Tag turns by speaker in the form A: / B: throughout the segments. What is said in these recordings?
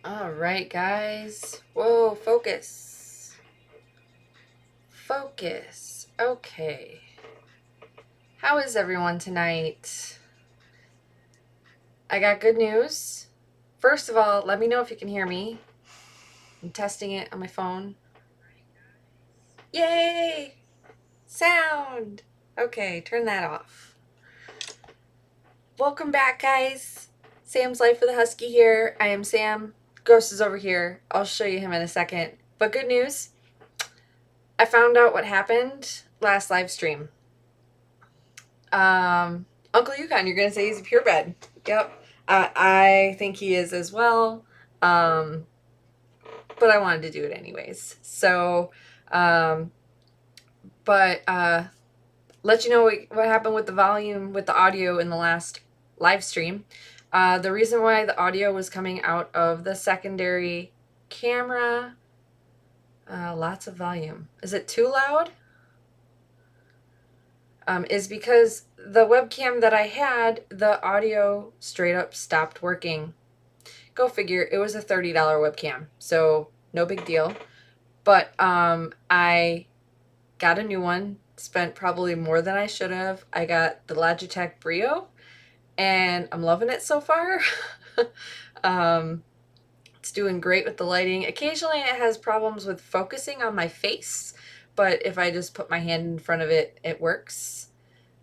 A: All right, guys. Whoa, focus. Focus. Okay. How is everyone tonight? I got good news. First of all, let me know if you can hear me. I'm testing it on my phone. Yay! Sound! Okay, turn that off. Welcome back, guys. Sam's Life with a Husky here. I am Sam. Ghost is over here. I'll show you him in a second. But good news. I found out what happened last live stream. Uncle Yukon, you're gonna say he's a purebred. Yep. I think he is as well. But I wanted to do it anyways. So, let you know what happened with the volume, with the audio in the last live stream. The reason why the audio was coming out of the secondary camera, lots of volume. Is it too loud? Is because the webcam that I had, the audio straight up stopped working. Go figure, it was a $30 webcam, so no big deal. But I got a new one, spent probably more than I should have. I got the Logitech Brio, and I'm loving it so far. It's doing great with the lighting. Occasionally it has problems with focusing on my face, but if I just put my hand in front of it, it works.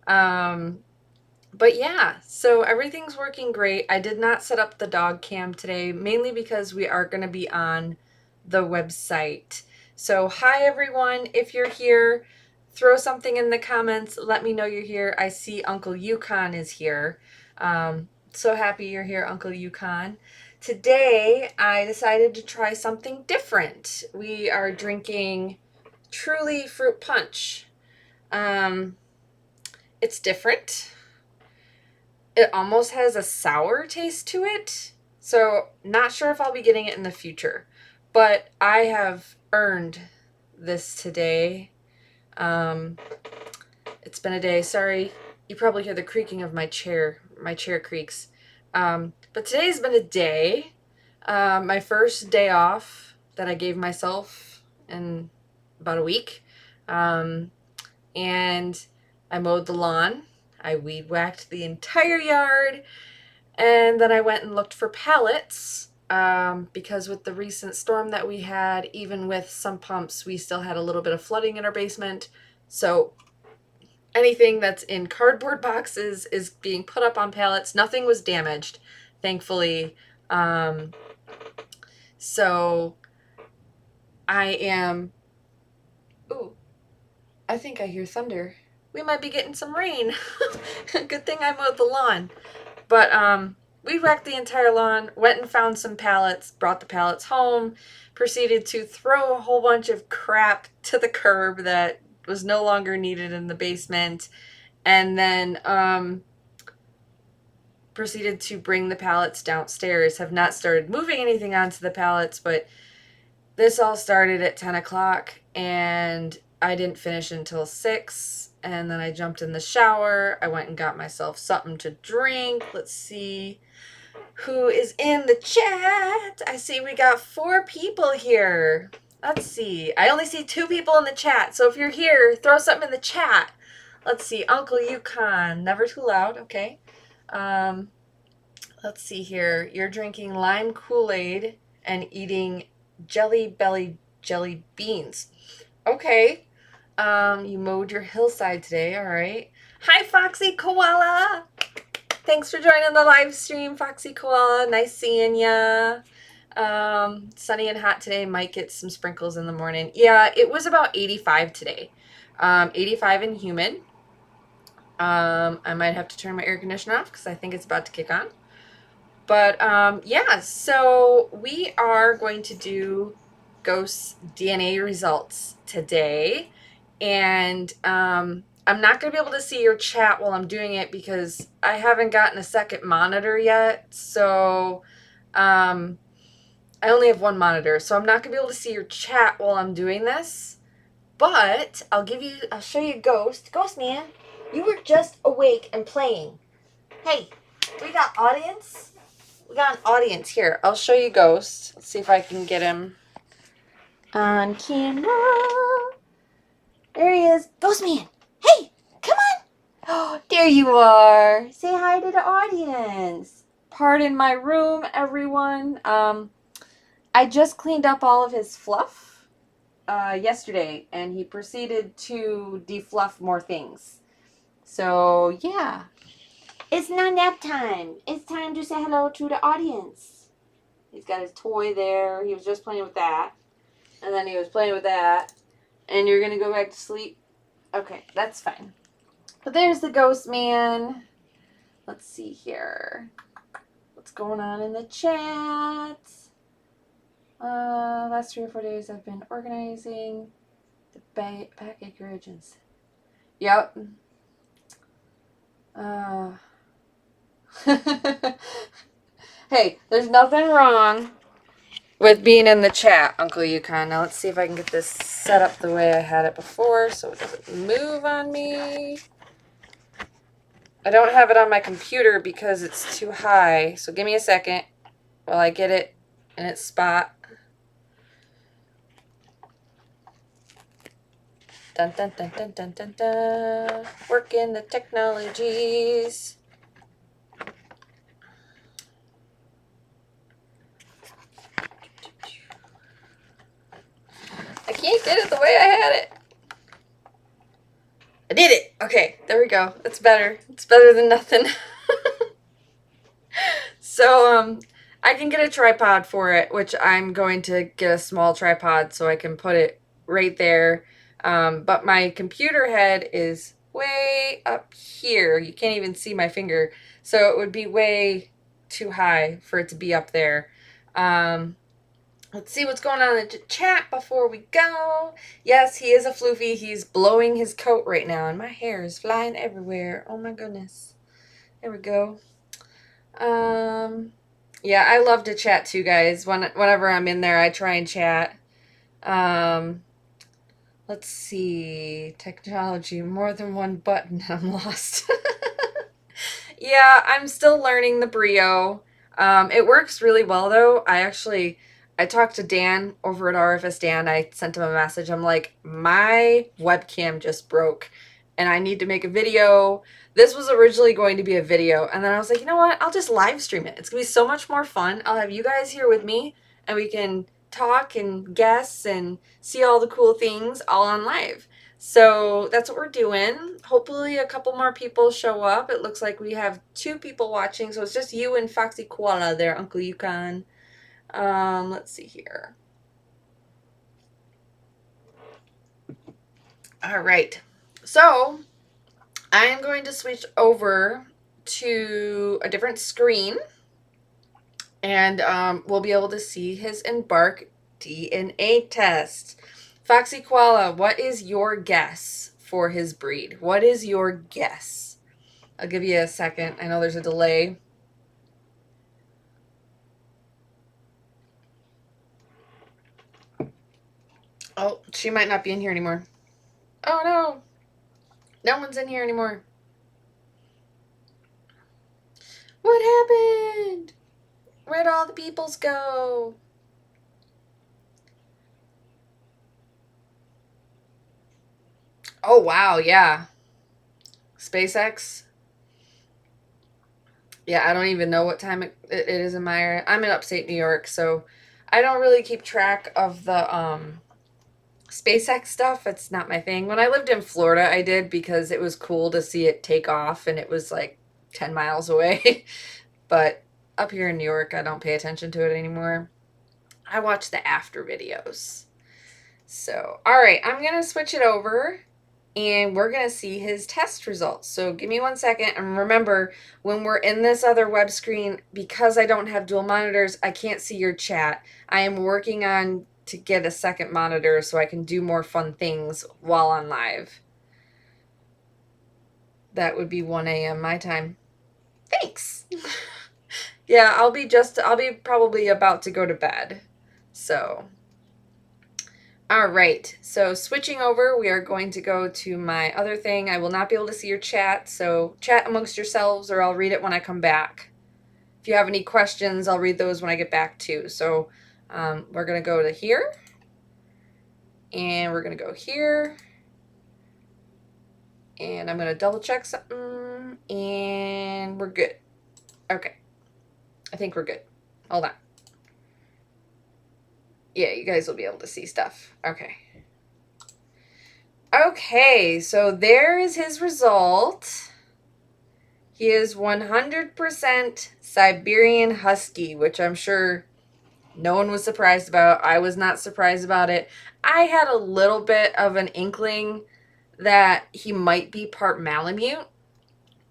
A: But yeah, so everything's working great. I did not set up the dog cam today, mainly because we are going to be on the website. So hi everyone, if you're here, throw something in the comments. Let me know you're here. I see Uncle Yukon is here. So happy you're here, Uncle Yukon. Today, I decided to try something different. We are drinking Truly Fruit Punch. It's different. It almost has a sour taste to it. So not sure if I'll be getting it in the future. But I have earned this today. It's been a day. Sorry, you probably hear the creaking of my chair. My chair creaks. But today's been a day. My first day off that I gave myself in about a week. And I mowed the lawn. I weed whacked the entire yard. And then I went and looked for pallets. Because with the recent storm that we had, even with some pumps, we still had a little bit of flooding in our basement. So anything that's in cardboard boxes is being put up on pallets. Nothing was damaged, thankfully. So I am... Ooh, I think I hear thunder. We might be getting some rain. Good thing I mowed the lawn. But we wrecked the entire lawn, went and found some pallets, brought the pallets home, proceeded to throw a whole bunch of crap to the curb that was no longer needed in the basement, and then proceeded to bring the pallets downstairs. Have not started moving anything onto the pallets, but this all started at 10 o'clock, and I didn't finish until 6, and then I jumped in the shower. I went and got myself something to drink. Let's see who is in the chat. I see we got 4 people here. Let's see. I only see 2 people in the chat, so if you're here, throw something in the chat. Let's see. Uncle Yukon. Never too loud. Okay. Let's see here. You're drinking lime Kool-Aid and eating Jelly Belly jelly beans. Okay. You mowed your hillside today. All right. Hi, Foxy Koala. Thanks for joining the live stream, Foxy Koala. Nice seeing ya. Sunny and hot today. Might get some sprinkles in the morning. Yeah, it was about 85 today. 85 and humid. I might have to turn my air conditioner off because I think it's about to kick on. But yeah, so we are going to do Ghost's DNA results today. And I'm not going to be able to see your chat while I'm doing it because I haven't gotten a second monitor yet. So I only have one monitor, so I'm not going to be able to see your chat while I'm doing this. But I'll show you Ghost. Ghost man, you were just awake and playing. Hey, we got audience. We got an audience here. I'll show you Ghost. Let's see if I can get him on camera. There he is. Ghost Man. Hey, come on. Oh, there you are. Say hi to the audience. Pardon my room, everyone. I just cleaned up all of his fluff yesterday, and he proceeded to defluff more things. So, yeah. It's not nap time. It's time to say hello to the audience. He's got his toy there. He was just playing with that. And then he was playing with that. And you're going to go back to sleep? Okay, that's fine. But there's the Ghost Man. Let's see here. What's going on in the chat? Last 3 or 4 days I've been organizing the back acreage. Yep. Hey, there's nothing wrong with being in the chat, Uncle Yukon. Now let's see if I can get this set up the way I had it before so it doesn't move on me. I don't have it on my computer because it's too high. So give me a second while I get it in its spot. Dun dun dun dun dun dun dun. Working the technologies. I can't get it the way I had it. I did it. Okay, there we go. It's better. It's better than nothing. So, I can get a tripod for it, which I'm going to get a small tripod so I can put it right there. But my computer head is way up here. You can't even see my finger. So it would be way too high for it to be up there. Let's see what's going on in the chat before we go. Yes, he is a floofy. He's blowing his coat right now, and my hair is flying everywhere. Oh my goodness. There we go. Yeah, I love to chat too, guys. Whenever I'm in there, I try and chat. Let's see. Technology, more than one button. I'm lost. Yeah, I'm still learning the Brio. It works really well, though. I talked to Dan over at RFS Dan. I sent him a message. I'm like, my webcam just broke and I need to make a video. This was originally going to be a video. And then I was like, you know what? I'll just live stream it. It's going to be so much more fun. I'll have you guys here with me and we can talk and guess and see all the cool things all on live. So that's what we're doing. Hopefully a couple more people show up. It looks like we have 2 people watching. So it's just you and Foxy Koala there, Uncle Yukon. Let's see here. All right. So I am going to switch over to a different screen and we'll be able to see his EmBark DNA test. Foxy Koala, what is your guess for his breed? What is your guess? I'll give you a second. I know there's a delay. Oh, she might not be in here anymore. Oh, no. No one's in here anymore. What happened? Where'd all the peoples go? Oh, wow, yeah. SpaceX. Yeah, I don't even know what time it is in my area. I'm in upstate New York, so I don't really keep track of the SpaceX stuff. It's not my thing. When I lived in Florida, I did because it was cool to see it take off and it was like 10 miles away. But up here in New York, I don't pay attention to it anymore. I watch the after videos. So, all right, I'm going to switch it over and we're going to see his test results. So give me 1 second. And remember, when we're in this other web screen, because I don't have dual monitors, I can't see your chat. I am working on to get a second monitor so I can do more fun things while on live. That would be 1 a.m. my time. Thanks. Yeah, I'll be probably about to go to bed. So, all right. So switching over, we are going to go to my other thing. I will not be able to see your chat, so chat amongst yourselves or I'll read it when I come back. if you have any questions, I'll read those when I get back too. So we're going to go to here, and we're going to go here, and I'm going to double check something, and we're good. Okay. I think we're good. Hold on. Yeah, you guys will be able to see stuff. Okay. Okay, so there is his result. He is 100% Siberian Husky, which I'm sure no one was surprised about. I was not surprised about it. I had a little bit of an inkling that he might be part Malamute,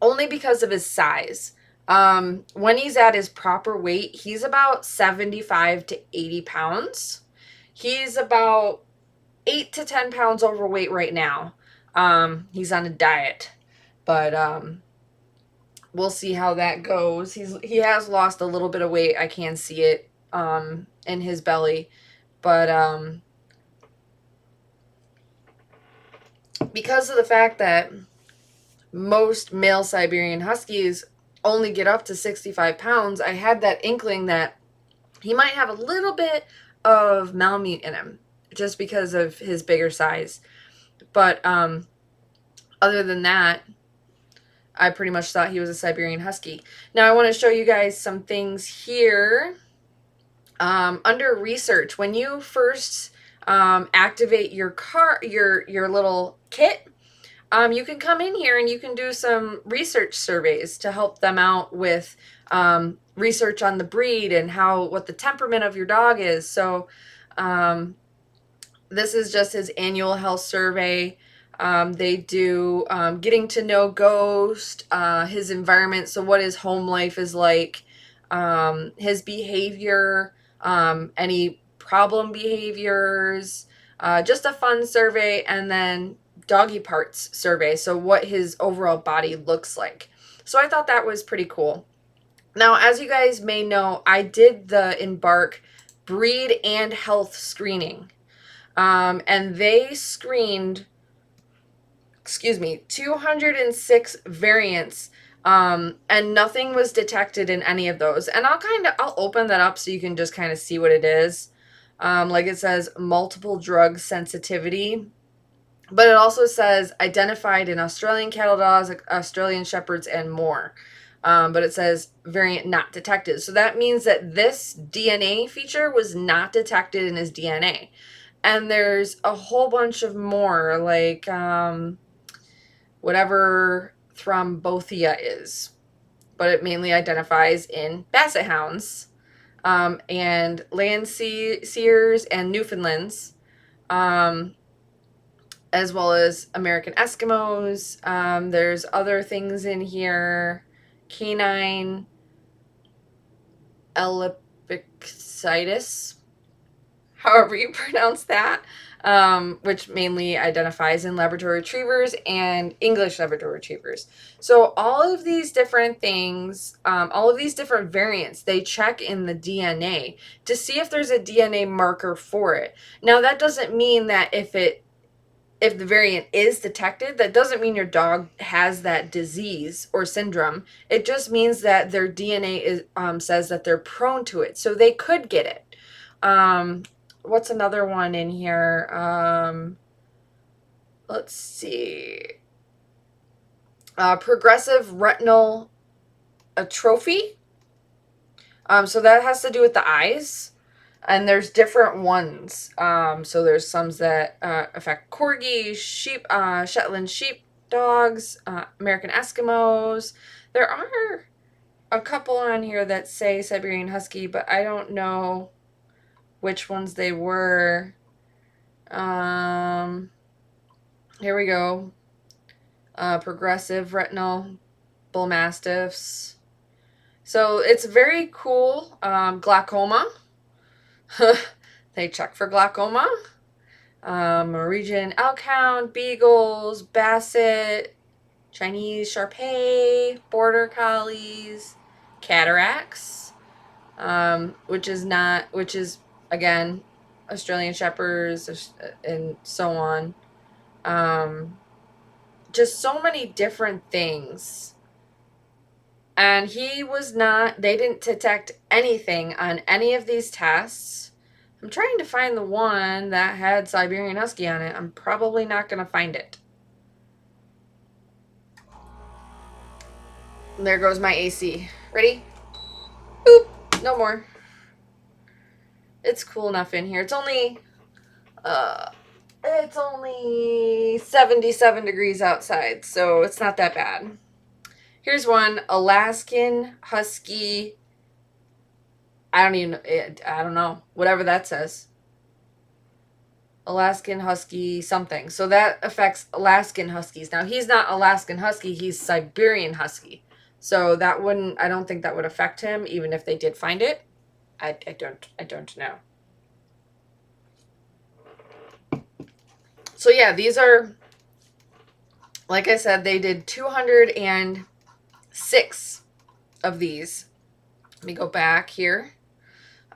A: only because of his size. When he's at his proper weight, he's about 75 to 80 pounds. He's about 8 to 10 pounds overweight right now. He's on a diet, but we'll see how that goes. He has lost a little bit of weight. I can see it in his belly, but because of the fact that most male Siberian Huskies only get up to 65 pounds, I had that inkling that he might have a little bit of Malamute in him just because of his bigger size. But other than that, I pretty much thought he was a Siberian Husky. Now I want to show you guys some things here. Under research, when you first activate your little kit, you can come in here and you can do some research surveys to help them out with research on the breed and what the temperament of your dog is. So this is just his annual health survey. They do getting to know Ghost, his environment, so what his home life is like, his behavior, any problem behaviors, just a fun survey, and then doggy parts survey, so what his overall body looks like. So I thought that was pretty cool. Now, as you guys may know, I did the EmBark breed and health screening, and they screened 206 variants, and nothing was detected in any of those. And I'll open that up so you can just kind of see what it is. Like it says multiple drug sensitivity, but it also says identified in Australian cattle dogs, Australian shepherds, and more. But it says variant not detected. So that means that this DNA feature was not detected in his DNA. And there's a whole bunch of more, like whatever thrombothia is, but it mainly identifies in basset hounds, and Landseers and Newfoundlands, as well as American Eskimos. There's other things in here, canine elliptitis, however you pronounce that, which mainly identifies in Labrador Retrievers and English Labrador Retrievers. So all of these different things, all of these different variants, they check in the DNA to see if there's a DNA marker for it. Now, that doesn't mean that if the variant is detected, that doesn't mean your dog has that disease or syndrome. It just means that their DNA says that they're prone to it, so they could get it. What's another one in here? Let's see. Progressive retinal atrophy. So that has to do with the eyes. And there's different ones. So there's some that affect corgis, sheep, Shetland sheepdogs, American Eskimos. There are a couple on here that say Siberian Husky, but I don't know which ones they were. Here we go. Progressive retinal bull mastiffs. So it's very cool. Glaucoma. They check for glaucoma. Norwegian elkhound, beagles, basset, Chinese Shar-Pei, border collies, cataracts, which is again Australian shepherds, and so on. Just so many different things And he was not, they didn't detect anything on any of these tests. I'm trying to find the one that had Siberian Husky on it. I'm probably not going to find it. There goes my AC. Ready? Boop. No more. It's cool enough in here. It's only 77 degrees outside, so it's not that bad. Here's one, Alaskan Husky. I don't know, whatever that says. Alaskan Husky something. So that affects Alaskan Huskies. Now, he's not Alaskan Husky, he's Siberian Husky. So that wouldn't, I don't think that would affect him, even if they did find it. I don't know. So yeah, these are, like I said, they did 206 of these. Let me go back here.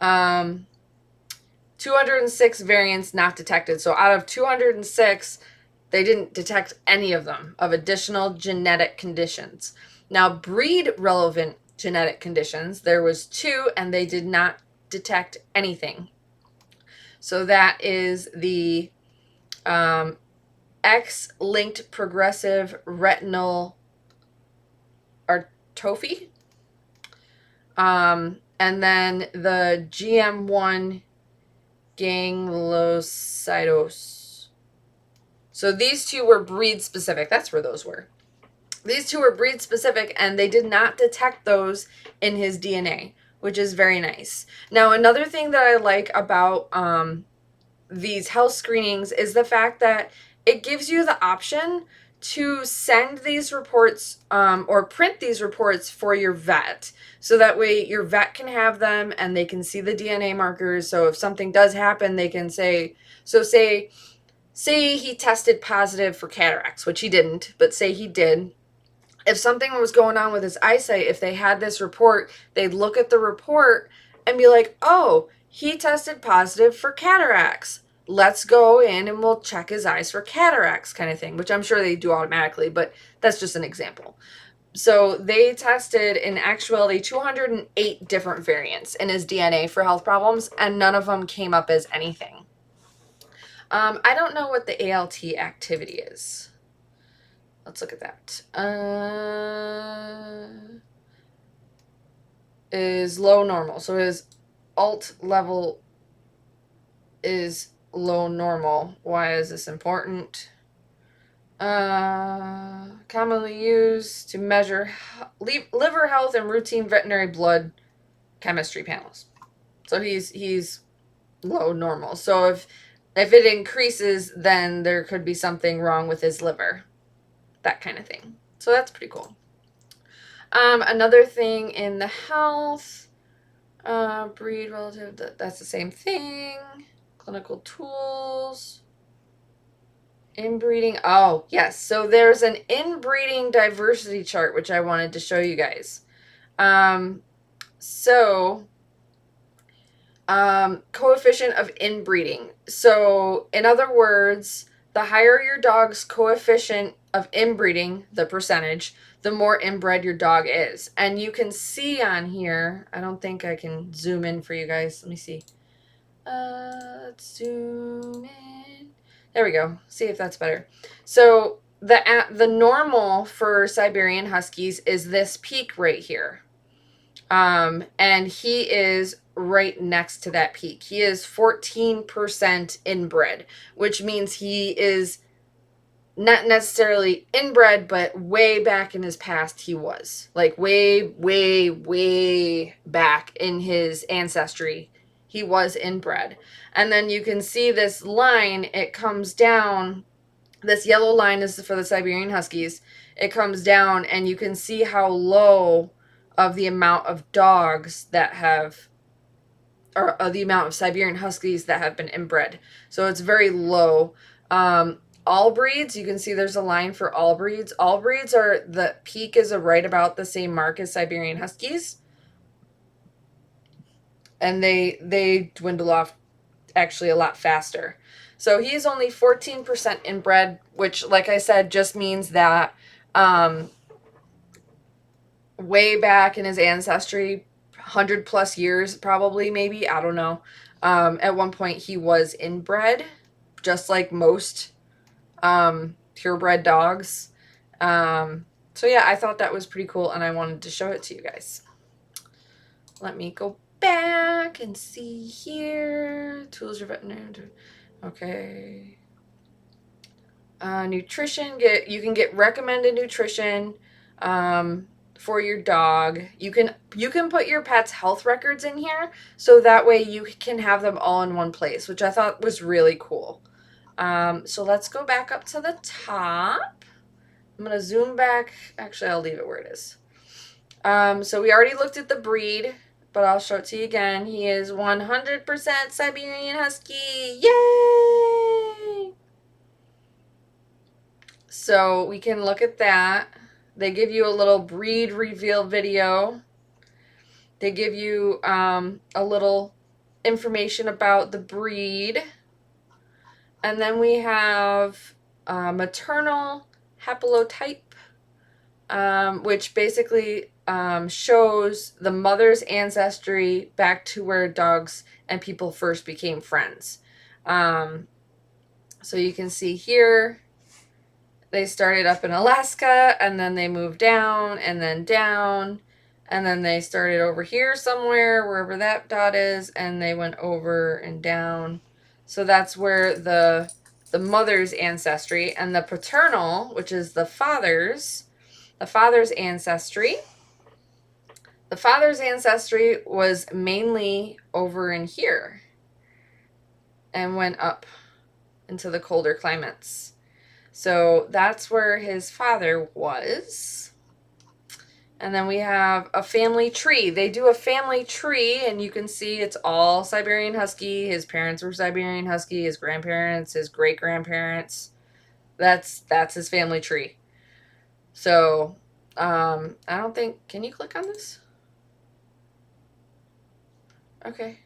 A: 206 variants not detected. So out of 206, they didn't detect any of them of additional genetic conditions. Now, breed relevant genetic conditions, there was 2, and they did not detect anything. So that is the X-linked progressive retinal atrophy, and then the GM1 gangliosidosis. So these 2 were breed specific. That's where those were. These 2 were breed specific, and they did not detect those in his DNA, which is very nice. Now, another thing that I like about these health screenings is the fact that it gives you the option to send these reports or print these reports for your vet. So that way your vet can have them and they can see the DNA markers. So if something does happen, they can say, so say he tested positive for cataracts, which he didn't, but say he did. If something was going on with his eyesight, if they had this report, they'd look at the report and be like, oh, he tested positive for cataracts. Let's go in and we'll check his eyes for cataracts, kind of thing, which I'm sure they do automatically, but that's just an example. So they tested, in actuality, 208 different variants in his DNA for health problems, and none of them came up as anything. I don't know what the ALT activity is. Let's look at that. Is low normal. So his alt level is low normal. Why is this important? Commonly used to measure liver health and routine veterinary blood chemistry panels. So he's low normal. So if it increases, then there could be something wrong with his liver. That kind of thing. So that's pretty cool. Another thing in the health, breed relative, that's the same thing. Clinical tools. Inbreeding. Oh, yes. So there's an inbreeding diversity chart, which I wanted to show you guys. Coefficient of inbreeding. So in other words, the higher your dog's coefficient of inbreeding, the percentage, the more inbred your dog is. And you can see on here, I don't think I can zoom in for you guys. Let me see. Let's zoom in. There we go. See if that's better. So the normal for Siberian Huskies is this peak right here. And he is right next to that peak. He is 14% inbred, which means he is not necessarily inbred, but way back in his past he was. Like way, way, way back in his ancestry, he was inbred. And then you can see this line, it comes down. This yellow line is for the Siberian Huskies. It comes down and you can see how low of the amount of dogs that have, or the amount of Siberian Huskies that have been inbred. So it's very low. All breeds, you can see there's a line for all breeds. All breeds are, the peak is right about the same mark as Siberian Huskies. And they dwindle off actually a lot faster. So he's only 14% inbred, which, like I said, just means that way back in his ancestry, 100+ years, probably, maybe, I don't know. At one point, he was inbred, just like most purebred dogs. So yeah, I thought that was pretty cool, and I wanted to show it to you guys. Let me go back and see here. Tools your veterinarian. Okay. Nutrition. You can get recommended nutrition for your dog. You can put your pet's health records in here, so that way you can have them all in one place, which I thought was really cool. So let's go back up to the top. I'm going to zoom back. Actually, I'll leave it where it is. So we already looked at the breed, but I'll show it to you again. He is 100% Siberian Husky. Yay! So we can look at that. They give you a little breed reveal video. They give you a little information about the breed. And then we have maternal haplotype, which basically shows the mother's ancestry back to where dogs and people first became friends. So you can see here, they started up in Alaska, and then they moved down, and then they started over here somewhere, wherever that dot is, and they went over and down. So that's where the mother's ancestry, and the paternal, which is the father's ancestry. The father's ancestry was mainly over in here and went up into the colder climates. So that's where his father was. And then we have a family tree. They do a family tree, and you can see it's all Siberian Husky. His parents were Siberian Husky, his grandparents, his great-grandparents. That's his family tree. So, I don't think... Can you click on this? Okay.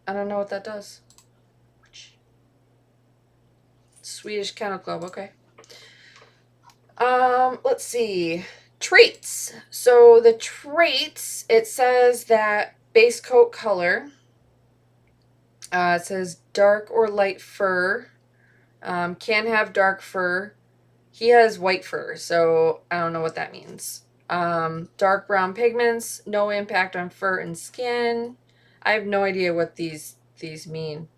A: I don't know what that does. Swedish Kennel Club, okay. Let's see. Traits. So the traits, it says that base coat color. It says dark or light fur. Can have dark fur. He has white fur, so I don't know what that means. Dark brown pigments, no impact on fur and skin. I have no idea what these mean,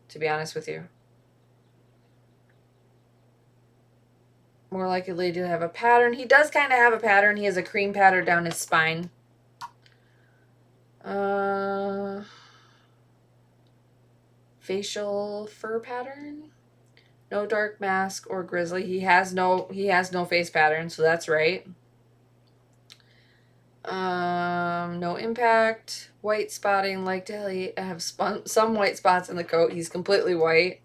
A: to be honest with you. More likely to have a pattern. He does kind of have a pattern. He has a cream pattern down his spine. Facial fur pattern. No dark mask or grizzly. He has no face pattern, so that's right. No impact. White spotting. Like to have some white spots in the coat. He's completely white.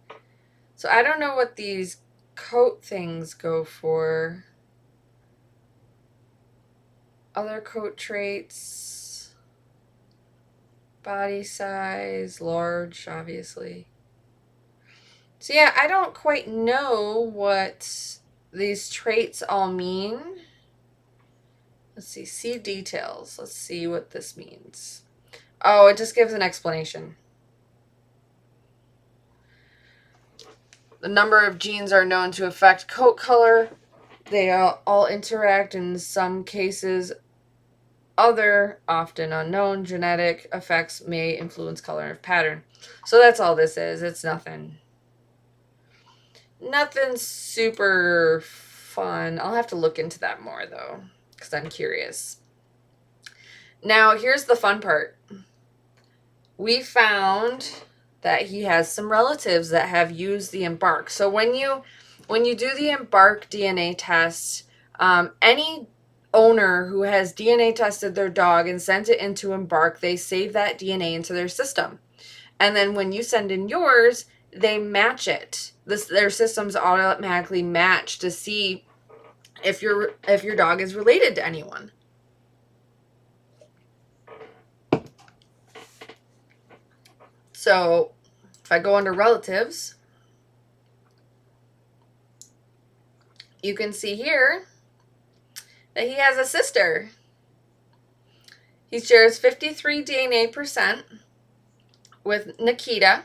A: So I don't know what these coat things go for. Other coat traits. Body size. Large, obviously. So yeah, I don't quite know what these traits all mean. Let's see details. Let's see what this means. Oh, it just gives an explanation. The number of genes are known to affect coat color. They all interact in some cases. Other, often unknown, genetic effects may influence color and pattern. So that's all this is. It's nothing super fun. I'll have to look into that more, though, because I'm curious. Now, here's the fun part. We found that he has some relatives that have used the EmBark. So when you do the EmBark DNA test, any owner who has DNA tested their dog and sent it into EmBark, they save that DNA into their system. And then when you send in yours, they match it. Their systems automatically match to see if your dog is related to anyone. So if I go under relatives, you can see here that he has a sister. He shares 53 DNA percent with Nikita.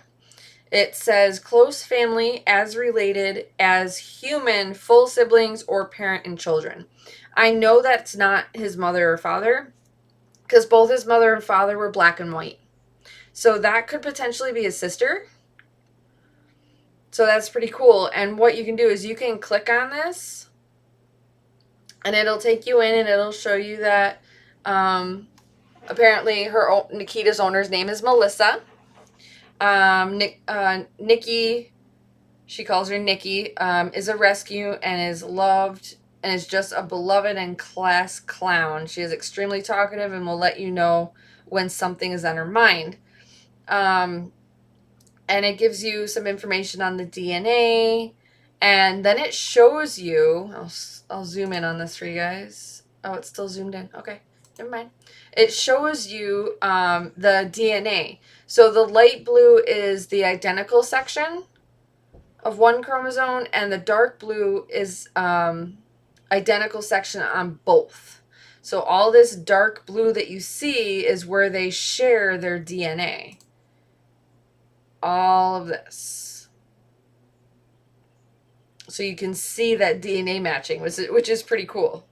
A: It says close family as related as human, full siblings, or parent and children. I know that's not his mother or father because both his mother and father were black and white. So that could potentially be his sister. So that's pretty cool. And what you can do is you can click on this and it'll take you in and it'll show you that apparently Nikita's owner's name is Melissa. Nikki, she calls her Nikki, is a rescue and is loved and is just a beloved and class clown. She is extremely talkative and will let you know when something is on her mind. And it gives you some information on the DNA, and then it shows you, I'll zoom in on this for you guys. Oh, it's still zoomed in. Okay, never mind. It shows you the DNA. So the light blue is the identical section of one chromosome, and the dark blue is identical section on both. So all this dark blue that you see is where they share their DNA. All of this. So you can see that DNA matching, which is pretty cool.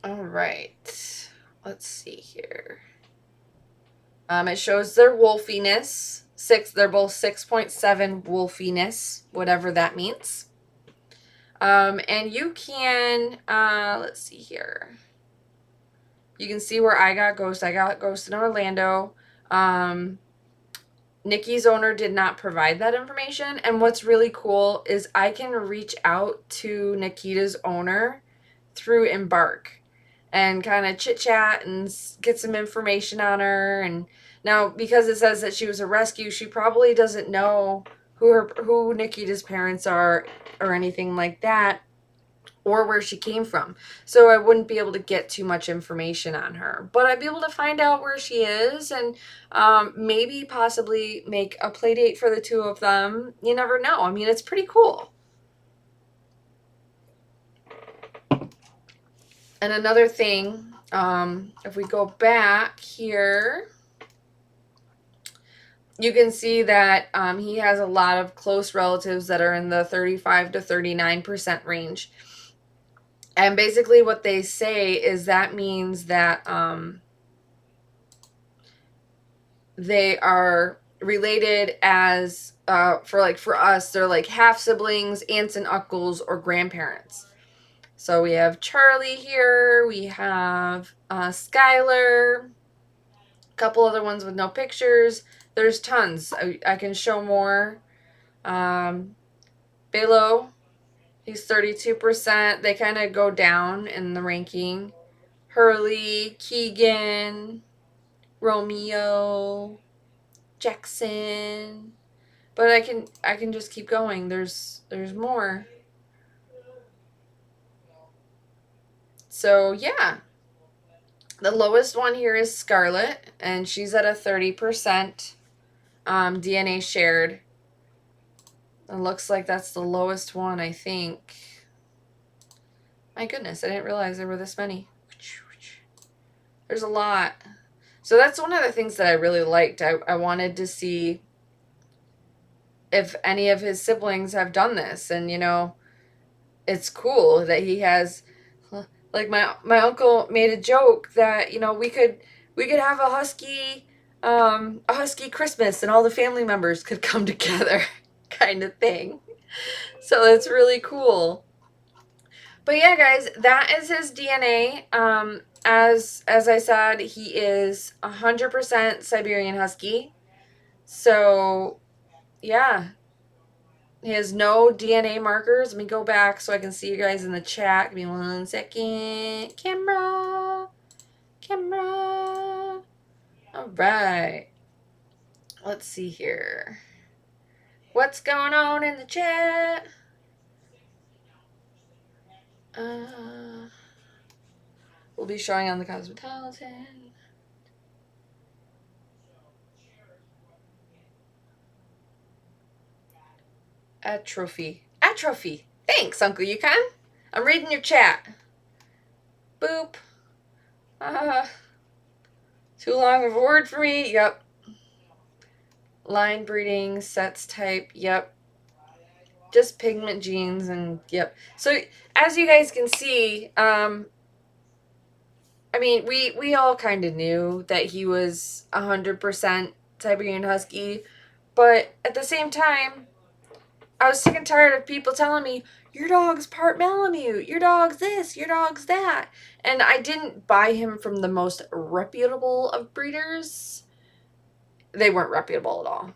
A: All right. Let's see here. It shows their wolfiness. They're both 6.7 wolfiness, whatever that means. And you can, let's see here. You can see where I got Ghost. I got Ghost in Orlando. Nikki's owner did not provide that information. And what's really cool is I can reach out to Nikita's owner through EmBark and kind of chit chat and get some information on her. And now, because it says that she was a rescue, she probably doesn't know who Nikita's parents are or anything like that, or where she came from. So I wouldn't be able to get too much information on her. But I'd be able to find out where she is and maybe possibly make a play date for the two of them. You never know. I mean, it's pretty cool. And another thing, if we go back here, you can see that he has a lot of close relatives that are in the 35 to 39% range. And basically what they say is that means that they are related as, for us, they're like half siblings, aunts and uncles, or grandparents. So we have Charlie here, we have Skylar, a couple other ones with no pictures. There's tons. I can show more. Belo, he's 32%. They kind of go down in the ranking. Hurley, Keegan, Romeo, Jackson. But I can just keep going. There's more. So yeah. The lowest one here is Scarlett, and she's at a 30% DNA shared. It looks like that's the lowest one, I think. My goodness, I didn't realize there were this many. There's a lot. So that's one of the things that I really liked. I wanted to see if any of his siblings have done this. And, you know, it's cool that he has... Like my uncle made a joke that, you know, we could have a husky Christmas and all the family members could come together kind of thing. So that's really cool. But yeah, guys, that is his DNA. As I said, he is 100% Siberian Husky. So yeah, he has no DNA markers. Let me go back so I can see you guys in the chat. Give me 1 second. Camera. All right. Let's see here. What's going on in the chat? We'll be showing on the Cosmopolitan. Atrophy. Atrophy. Thanks, Uncle Yukon. I'm reading your chat. Boop. Too long of a word for me. Yep. Line breeding, sets type. Yep. Just pigment genes and yep. So as you guys can see, I mean, we all kind of knew that he was 100% Siberian Husky, but at the same time, I was sick and tired of people telling me, your dog's part Malamute, your dog's this, your dog's that. And I didn't buy him from the most reputable of breeders. They weren't reputable at all.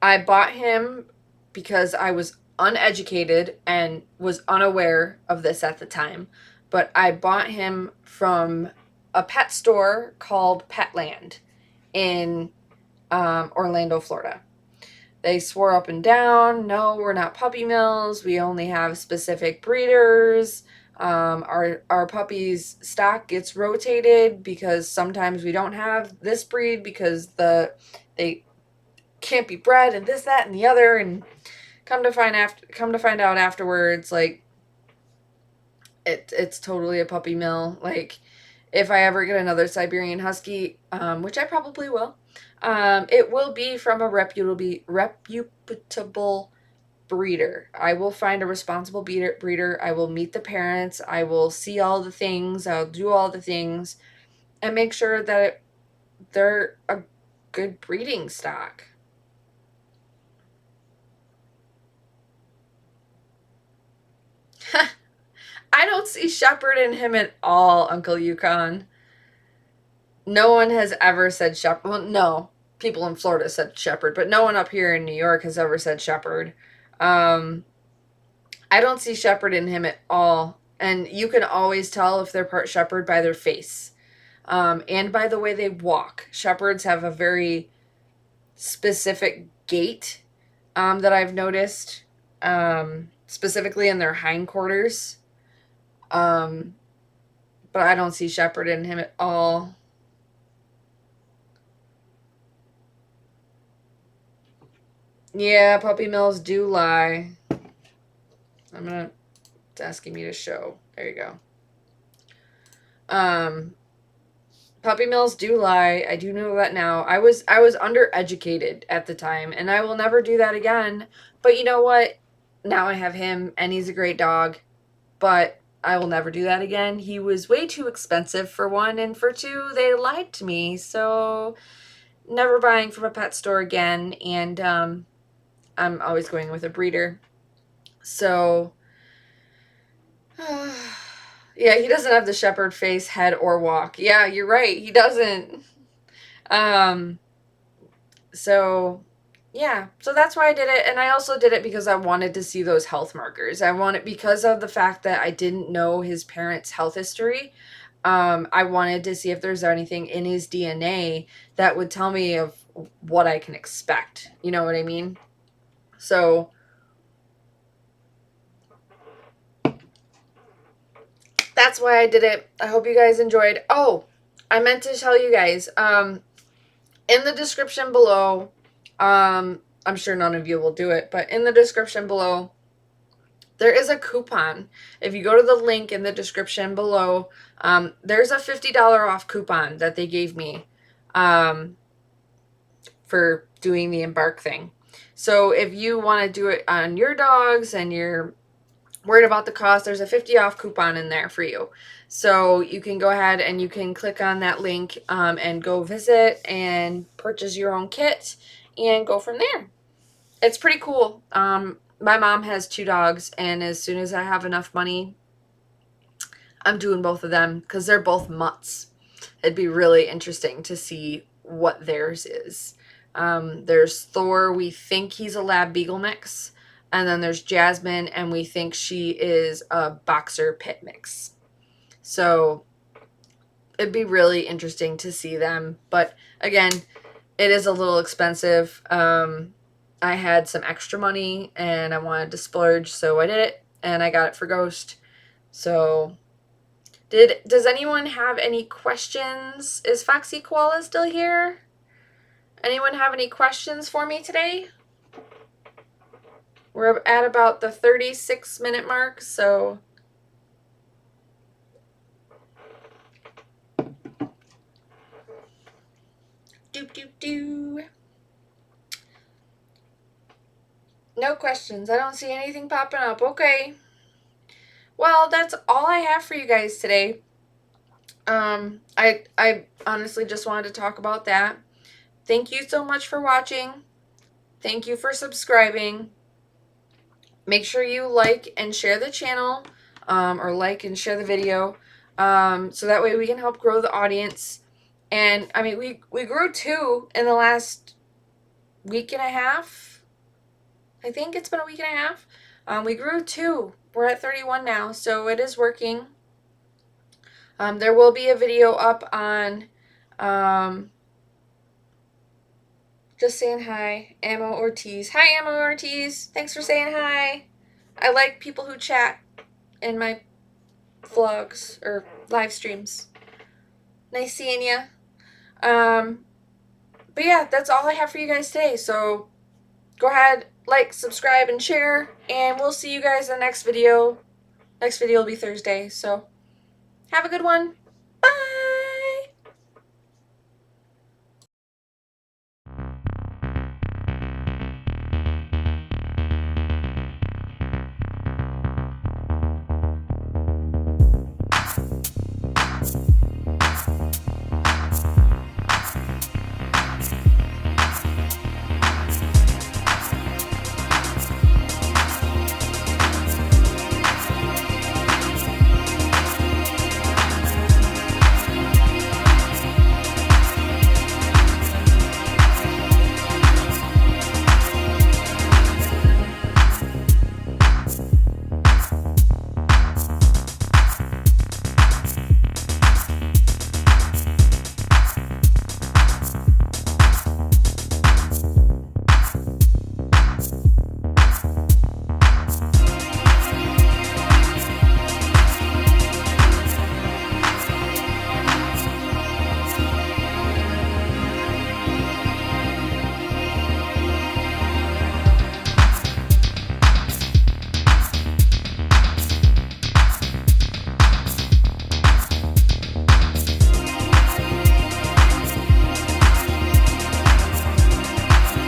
A: I bought him because I was uneducated and was unaware of this at the time. But I bought him from a pet store called Petland in Orlando, Florida. They swore up and down, no, we're not puppy mills. We only have specific breeders. Our puppies' stock gets rotated because sometimes we don't have this breed because they can't be bred and this, that, and the other. And come to find out afterwards, like it's totally a puppy mill. Like if I ever get another Siberian Husky, which I probably will. It will be from a reputable breeder. I will find a responsible breeder. I will meet the parents. I will see all the things. I'll do all the things and make sure that they're a good breeding stock. I don't see Shepherd in him at all, Uncle Yukon. No one has ever said Shepherd. Well, no. People in Florida said Shepherd, but no one up here in New York has ever said Shepherd. I don't see Shepherd in him at all. And you can always tell if they're part Shepherd by their face. And by the way they walk. Shepherds have a very specific gait that I've noticed. Specifically in their hindquarters. But I don't see Shepherd in him at all. Yeah, puppy mills do lie. It's asking me to show. There you go. Puppy mills do lie. I do know that now. I was undereducated at the time, and I will never do that again. But you know what? Now I have him, and he's a great dog. But I will never do that again. He was way too expensive for one, and for two, they lied to me. So never buying from a pet store again. And I'm always going with a breeder. So yeah, he doesn't have the shepherd face, head, or walk. Yeah, you're right. He doesn't. So yeah, so that's why I did it. And I also did it because I wanted to see those health markers. I wanted, because of the fact that I didn't know his parents' health history. I wanted to see if there's anything in his DNA that would tell me of what I can expect. You know what I mean? So that's why I did it. I hope you guys enjoyed. Oh, I meant to tell you guys, in the description below, I'm sure none of you will do it, but in the description below, there is a coupon. If you go to the link in the description below, there's a $50 off coupon that they gave me for doing the EmBark thing. So if you want to do it on your dogs and you're worried about the cost, there's a 50 off coupon in there for you. So you can go ahead and you can click on that link and go visit and purchase your own kit and go from there. It's pretty cool. My mom has 2 dogs, and as soon as I have enough money, I'm doing both of them because they're both mutts. It'd be really interesting to see what theirs is. There's Thor. We think he's a Lab Beagle mix. And then there's Jasmine, and we think she is a Boxer Pit mix. So it'd be really interesting to see them. But again, it is a little expensive. I had some extra money, and I wanted to splurge, so I did it. And I got it for Ghost. So does anyone have any questions? Is Foxy Koala still here? Anyone have any questions for me today? We're at about the 36-minute mark, so doop doop doo. No questions. I don't see anything popping up. Okay. Well, that's all I have for you guys today. I honestly just wanted to talk about that. Thank you so much for watching. Thank you for subscribing. Make sure you like and share the channel, or like and share the video, so that way we can help grow the audience. And I mean, we grew 2 in the last week and a half. I think it's been a week and a half. We grew 2. We're at 31 now, so it is working. There will be a video up on just saying hi, Ammo Ortiz. Hi, Ammo Ortiz. Thanks for saying hi. I like people who chat in my vlogs or live streams. Nice seeing you. But yeah, that's all I have for you guys today. So go ahead, like, subscribe, and share. And we'll see you guys in the next video. Next video will be Thursday. So have a good one.